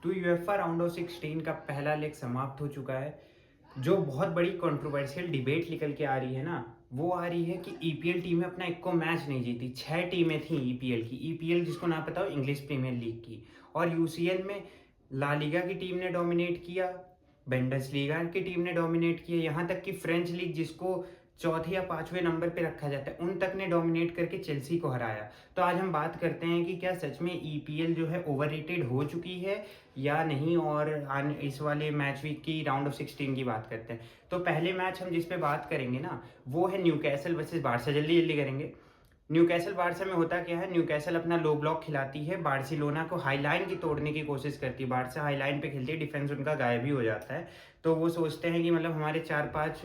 तो UEFA round of 16 का पहला लेग समाप्त हो चुका है। जो बहुत बड़ी कंट्रोवर्शियल डिबेट निकल के आ रही है ना, वो आ रही है कि ईपीएल टीमें अपना एक को मैच नहीं जीती। 6 टीमें थी ईपीएल की। ईपीएल जिसको ना पता हो, इंग्लिश प्रीमियर लीग की। और यूसीएल में ला लीगा की टीम ने डोमिनेट किया, बुंडेसलीगा की टीम ने डोमिनेट किया, यहाँ तक कि फ्रेंच लीग जिसको चौथे या पांचवें नंबर पे रखा जाता है, उन तक ने डोमिनेट करके चेल्सी को हराया। तो आज हम बात करते हैं कि क्या सच में ईपीएल जो है ओवररेटेड हो चुकी है या नहीं, और इस वाले मैच वीक की राउंड ऑफ 16 की बात करते हैं। तो पहले मैच हम जिस पे बात करेंगे ना, वो है न्यूकैसल वर्सेस बार्सा। जल्दी जल्दी करेंगे। न्यूकैसल बार्सा में होता क्या है, न्यूकैसल अपना लो ब्लॉक खिलाती है, बार्सिलोना को हाई लाइन की तोड़ने की कोशिश करती है। बार्सा हाई लाइन पे खेलती है, डिफेंस उनका गायब ही हो जाता है। तो वो सोचते हैं कि मतलब हमारे 4-5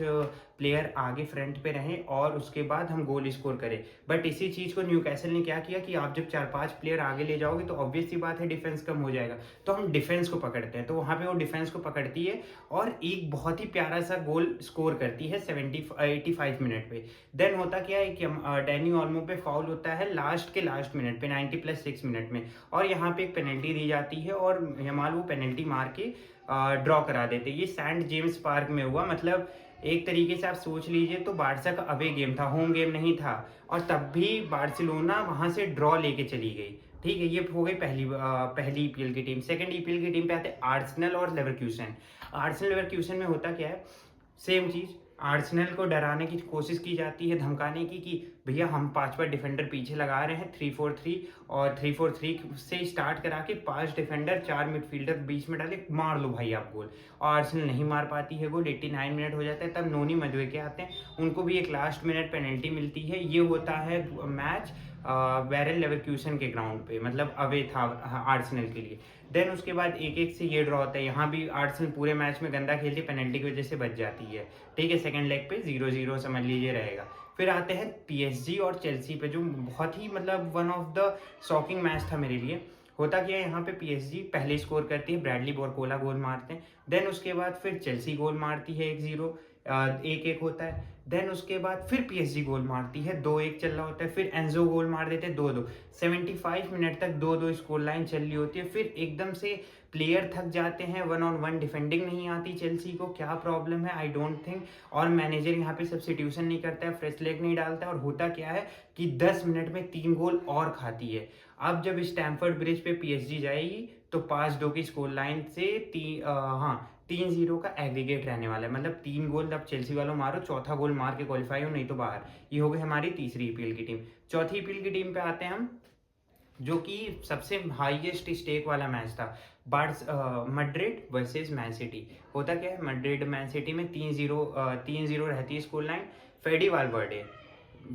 प्लेयर आगे फ्रंट पे रहें और उसके बाद हम गोल स्कोर करें। बट इसी चीज़ को न्यूकैसल ने क्या किया कि आप जब 4-5 प्लेयर आगे ले जाओगे तो ऑब्वियस सी बात है डिफेंस कम हो जाएगा। तो हम डिफेंस को पकड़ते हैं। तो वहाँ पे वो डिफेंस को पकड़ती है और एक बहुत ही प्यारा सा गोल स्कोर करती है 85 मिनट पे। देन होता क्या है कि डैनी ऑल्मो पे फाउल होता है लास्ट के लास्ट मिनट पे, 90+6 मिनट में, और यहाँ पे एक पेनल्टी दी जाती है और यमाल वो पेनल्टी मार के ड्रॉ करा देते। ये सेंट जेम्स पार्क में हुआ। मतलब एक तरीके से आप सोच लीजिए तो बार्सा का अवे गेम था, होम गेम नहीं था, और तब भी बार्सिलोना वहां से ड्रॉ लेके चली गई। ठीक है, ये हो गई पहली ईपीएल की टीम। सेकंड ईपीएल की टीम पे आते हैं आर्सेनल और लेवरक्यूसन। आर्सेनल लेवरक्यूसन में होता क्या है, सेम चीज। आर्सेनल को डराने की कोशिश की जाती है, धमकाने की, कि भैया हम 5 डिफेंडर पीछे लगा रहे हैं 3-4-3, और 3-4-3 से स्टार्ट करा के 5 डिफेंडर 4 मिडफील्डर बीच में डाले, मार लो भाई आप गोल। और आर्सेनल नहीं मार पाती है गोल। 89 मिनट हो जाता है, तब नोनी मदुएके आते हैं, उनको भी एक लास्ट मिनट पेनल्टी मिलती है। ये होता है मैच बैरन लेवरक्यूसन के ग्राउंड पे, मतलब अवे था आर्सेनल के लिए। देन उसके बाद 1-1 से ये ड्रॉ होता है। यहाँ भी आर्सेनल पूरे मैच में गंदा खेलती, पेनल्टी की वजह से बच जाती है। ठीक है, सेकंड लेग पे 0-0 समझ लीजिए रहेगा। फिर आते हैं पीएसजी और चेल्सी पे, जो बहुत ही मतलब one of the shocking match था मेरे लिए। होता क्या है, यहाँ पे पीएसजी पहले स्कोर करती है, ब्रैडली बारकोला गोल मारते हैं। देन उसके बाद फिर चेल्सी गोल मारती है 1-0, 1-1 होता है। देन उसके बाद फिर पीएसजी गोल मारती है, 2-1 चल रहा होता है। फिर एंजो गोल मार देते हैं, 2-2। 75 मिनट तक 2-2 स्कोर लाइन चल रही होती है। फिर एकदम से प्लेयर थक जाते हैं, 1-on-1 डिफेंडिंग नहीं आती चेल्सी को, क्या प्रॉब्लम है आई डोंट थिंक। और मैनेजर यहाँ पे सब्स्टिट्यूशन नहीं करता है, फ्रेश लेग नहीं डालता है, और होता क्या है कि 10 मिनट में 3 गोल और खाती है। अब जब स्टैम्फर्ड ब्रिज पे पीएसजी जाएगी तो 5-2 की स्कोर लाइन से 3-0 का एग्रीगेट रहने वाला है। मतलब 3 गोल अब चेल्सी वालों मारो, चौथा गोल मार के क्वालिफाई हो, नहीं तो बाहर। ये हो गई हमारी तीसरी ईपीएल की टीम। चौथी ईपीएल की टीम पे आते हैं हम, जो कि सबसे हाईएस्ट स्टेक वाला मैच था, मैड्रिड वर्सेस मैन सिटी। होता क्या है, मैड्रिड मैन सिटी में 3-0 रहती है स्कोर लाइन। फेडी वालवर्डे,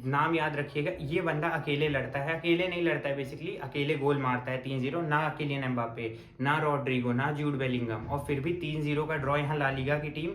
नाम याद रखिएगा, ये बंदा अकेले लड़ता है, अकेले नहीं लड़ता है बेसिकली, अकेले गोल मारता है 3-0। ना किलियन एम्बापे, ना रॉड्रिगो, ना जूड बेलिंगम, और फिर भी 3-0 का ड्रॉ यहाँ ला लीगा की टीम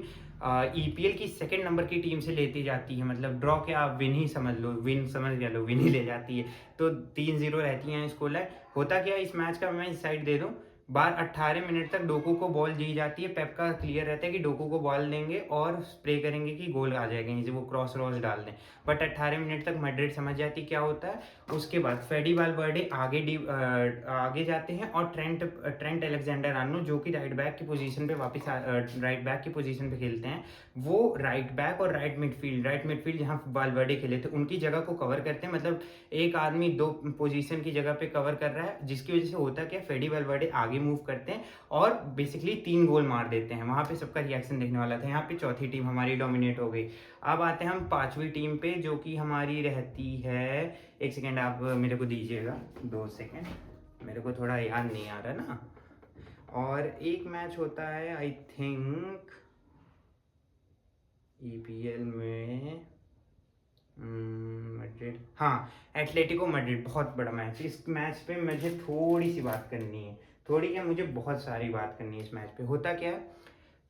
ईपीएल की सेकंड नंबर की टीम से लेती जाती है। मतलब ड्रॉ क्या, आप विन ही समझ लो, विन समझ लो, विन ही ले जाती है। तो 3-0 रहती हैं स्कोर लाइन। होता क्या है इस मैच का, मैं इस साइड दे दूं, बार 18 मिनट तक डोकू को बॉल दी जाती है। पेप का क्लियर रहता है कि डोकू को बॉल देंगे और स्प्रे करेंगे कि गोल आ जाएगा, यहीं से वो क्रॉस रॉस डाल दें। बट 18 मिनट तक मैड्रिड समझ जाती क्या होता है। उसके बाद फेडी वालवर्डे आगे जाते हैं, और ट्रेंट अलेक्जेंडर आर्नोल्ड, जो कि राइट बैक की पोजीशन पे वापस राइट बैक की पोजीशन पे खेलते हैं, वो राइट बैक और राइट मिडफील्ड जहाँ वालवर्डे खेले थे उनकी जगह को कवर करते हैं। मतलब एक आदमी 2 पोजीशन की जगह पे कवर कर रहा है, जिसकी वजह से होता क्या, फेडी वालवर्डे आगे मूव करते हैं और बेसिकली 3 गोल मार देते हैं। वहां पे सबका रिएक्शन देखने वाला था। यहाँ पे चौथी टीम हमारी डोमिनेट हो गई। अब आते हैं हम पांचवी टीम पे, जो कि हमारी रहती है, एक सेकेंड आप मेरे को दीजिएगा, 2 सेकेंड, मेरे को थोड़ा याद नहीं आ रहा ना। और एक मैच होता है आई थिंक ईपीएल में, मैड्रिड, हाँ, एटलेटिको मैड्रिड, बहुत बड़ा मैच। इस मैच पे मुझे थोड़ी सी बात करनी है, थोड़ी क्या, मुझे बहुत सारी बात करनी है इस मैच पे। होता क्या है,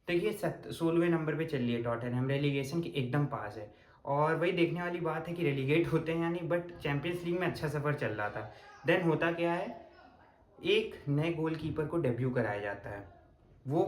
देखिए 16वें नंबर पे चल रही है टॉटनहम, रेलीगेशन के एकदम पास है। और वही देखने वाली बात है कि रेलीगेट होते हैं या नहीं, बट चैंपियंस लीग में अच्छा सफर चल रहा था। देन होता क्या है, एक नए गोलकीपर को डेब्यू कराया जाता है। वो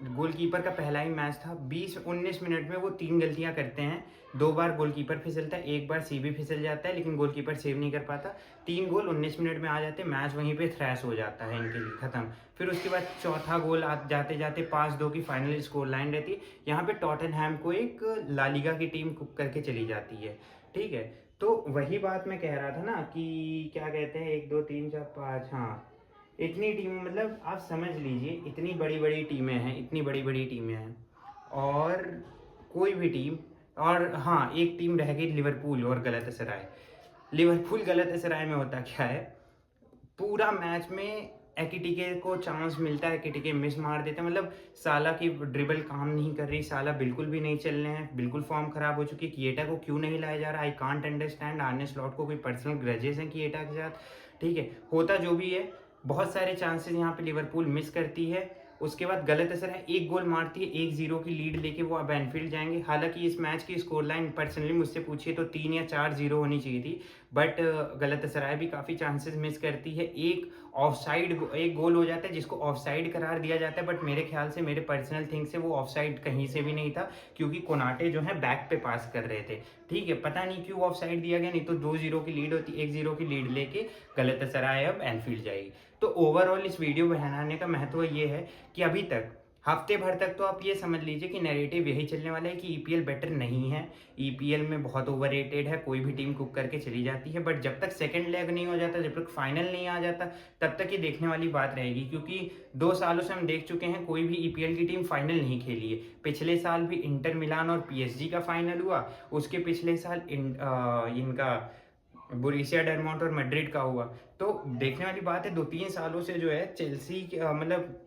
गोलकीपर का पहला ही मैच था। 20-19 मिनट में वो 3 गलतियां करते हैं। 2 बार गोलकीपर फिसलता है, 1 बार सीबी फिसल जाता है, लेकिन गोलकीपर सेव नहीं कर पाता। 3 गोल 19 मिनट में आ जाते हैं, मैच वहीं पे थ्रैश हो जाता है इनके लिए, खत्म। फिर उसके बाद चौथा गोल जाते जाते 5-2 की फाइनल स्कोर लाइन रहती है। यहाँ पे टॉटनहैम को एक ला लीगा की टीम कुक करके चली जाती है, ठीक है। तो वही बात मैं कह रहा था ना कि क्या कहते हैं, 1 2 3 4 5, हाँ इतनी टीम, मतलब आप समझ लीजिए इतनी बड़ी बड़ी टीमें हैं, इतनी बड़ी बड़ी टीमें हैं, और कोई भी टीम, और हाँ एक टीम रह गई लिवरपूल और गलतसराय। लिवरपूल गलतसराय में होता क्या है, पूरा मैच में एकिटिके को चांस मिलता है, एकिटिके मिस मार देते हैं, मतलब साला की ड्रिबल काम नहीं कर रही, साला बिल्कुल भी नहीं चल रहे हैं, बिल्कुल फॉर्म खराब हो चुकी है। किएटा को क्यों नहीं लाया जा रहा, आई कांट अंडरस्टैंड। आर्ने स्लॉट को कोई पर्सनल ग्रजेस हैं किएटा के साथ, ठीक है। होता जो भी है, बहुत सारे चांसेस यहाँ पे लिवरपूल मिस करती है। उसके बाद गलतसराय एक गोल मारती है, 1-0 की लीड लेके वो अब एनफील्ड जाएंगे। हालांकि इस मैच की स्कोर लाइन पर्सनली मुझसे पूछिए तो 3 या 4-0 होनी चाहिए थी, बट गलतसराय भी काफ़ी चांसेस मिस करती है। एक गोल हो जाता है जिसको ऑफसाइड करार दिया जाता है, बट मेरे ख्याल से, मेरे पर्सनल थिंक से, वो ऑफसाइड कहीं से भी नहीं था, क्योंकि कोनाटे जो है बैक पे पास कर रहे थे, ठीक है। पता नहीं क्यों ऑफसाइड दिया गया, नहीं तो 2-0 की लीड होती, 1-0 की लीड लेके गलतसराय अब एनफील्ड जाएगी। तो ओवरऑल इस वीडियो बनाने का महत्व ये है कि अभी तक हफ्ते भर तक तो आप ये समझ लीजिए कि नैरेटिव यही चलने वाला है कि ईपीएल बेटर नहीं है, ईपीएल में बहुत ओवररेटेड है, कोई भी टीम कुक करके चली जाती है। बट जब तक सेकंड लेग नहीं हो जाता, जब तक फाइनल नहीं आ जाता, तब तक ये देखने वाली बात रहेगी, क्योंकि 2 सालों से हम देख चुके हैं कोई भी ईपीएल की टीम फाइनल नहीं खेली है। पिछले साल भी इंटर मिलान और पीएसजी का फाइनल हुआ, उसके पिछले साल इनका बोरुसिया डॉर्टमुंड और मैड्रिड का हुआ। तो देखने वाली बात है, 2-3 सालों से जो है चेल्सी मतलब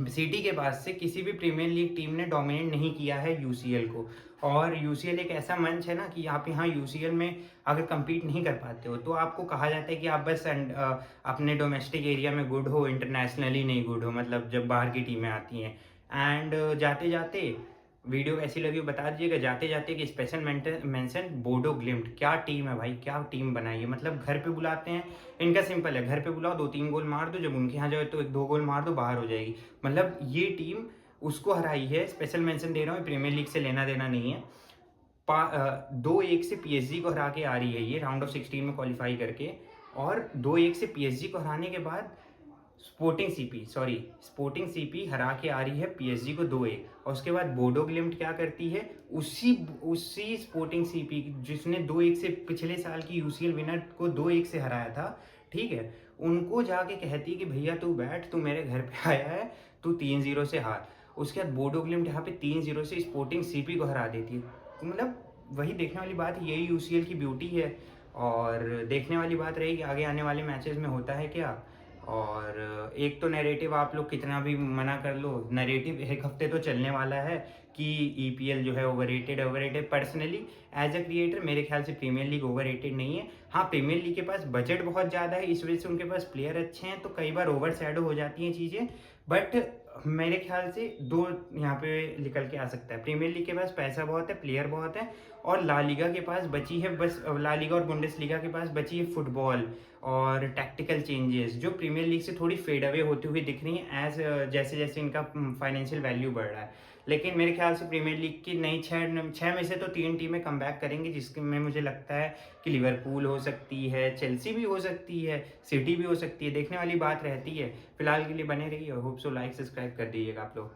सिटी के पास से किसी भी प्रीमियर लीग टीम ने डोमिनेट नहीं किया है यूसीएल को। और यूसीएल एक ऐसा मंच है ना कि आप यहाँ यूसीएल में अगर compete नहीं कर पाते हो तो आपको कहा जाता है कि आप बस अपने डोमेस्टिक एरिया में गुड हो, इंटरनेशनली नहीं गुड हो, मतलब जब बाहर की टीमें आती हैं। एंड जाते जाते वीडियो कैसी लगी बता दीजिएगा। जाते जाते एक स्पेशल मेंशन बोडो ग्लिम्ट, क्या टीम है भाई, क्या टीम बनाई है। मतलब घर पे बुलाते हैं, इनका सिंपल है, घर पे बुलाओ, 2-3 गोल मार दो, जब उनके यहाँ जाओ तो 1-2 गोल मार दो, बाहर हो जाएगी। मतलब ये टीम उसको हराई है। स्पेशल मेंशन दे रहा हूँ, प्रीमियर लीग से लेना देना नहीं है। 2-1 से पीएसजी को हरा के आ रही है ये राउंड ऑफ 16 में क्वालिफाई करके, और 2-1 से पीएसजी को हराने के बाद स्पोर्टिंग सीपी हरा के आ रही है पीएसजी को 2-1, और उसके बाद बोडो ग्लिम्ट क्या करती है, उसी स्पोर्टिंग सीपी जिसने 2-1 से पिछले साल की यूसीएल विनर को 2-1 से हराया था, ठीक है, उनको जाके कहती है कि भैया तू बैठ, तू मेरे घर पे आया है, तू 3-0 से हार। उसके बाद बोडो ग्लिम्ट यहाँ पे 3-0 से स्पोर्टिंग सीपी को हरा देती है। तो मतलब वही देखने वाली बात, यही यूसीएल की ब्यूटी है, और देखने वाली बात रहेगी आगे आने वाले मैचेस में होता है क्या। और एक तो नैरेटिव आप लोग कितना भी मना कर लो, नैरेटिव एक हफ्ते तो चलने वाला है कि ईपीएल जो है overrated. Personally as a creator मेरे ख्याल से प्रीमियर लीग ओवररेटेड नहीं है। हाँ, प्रीमियर लीग के पास बजट बहुत ज़्यादा है, इस वजह से उनके पास प्लेयर अच्छे हैं, तो कई बार ओवर शैडो हो जाती हैं चीज़ें, बट मेरे ख्याल से 2 यहाँ पे निकल के आ सकता है। प्रीमियर लीग के पास पैसा बहुत है, प्लेयर बहुत है, और ला लीगा के पास बची है बस, ला लीगा और बुंडेसलीगा के पास बची है फुटबॉल और टैक्टिकल चेंजेस, जो प्रीमियर लीग से थोड़ी फेड अवे होती हुई दिख रही हैं एज जैसे जैसे इनका फाइनेंशियल वैल्यू बढ़ रहा है। लेकिन मेरे ख्याल से प्रीमियर लीग की नई 6 में से तो 3 टीमें कम बैक करेंगी, जिसमें मुझे लगता है कि लिवरपूल हो सकती है, चेल्सी भी हो सकती है, सिटी भी हो सकती है। देखने वाली बात रहती है। फिलहाल के लिए बने रहिए, होप सो लाइक सब्सक्राइब कर दीजिएगा आप लोग।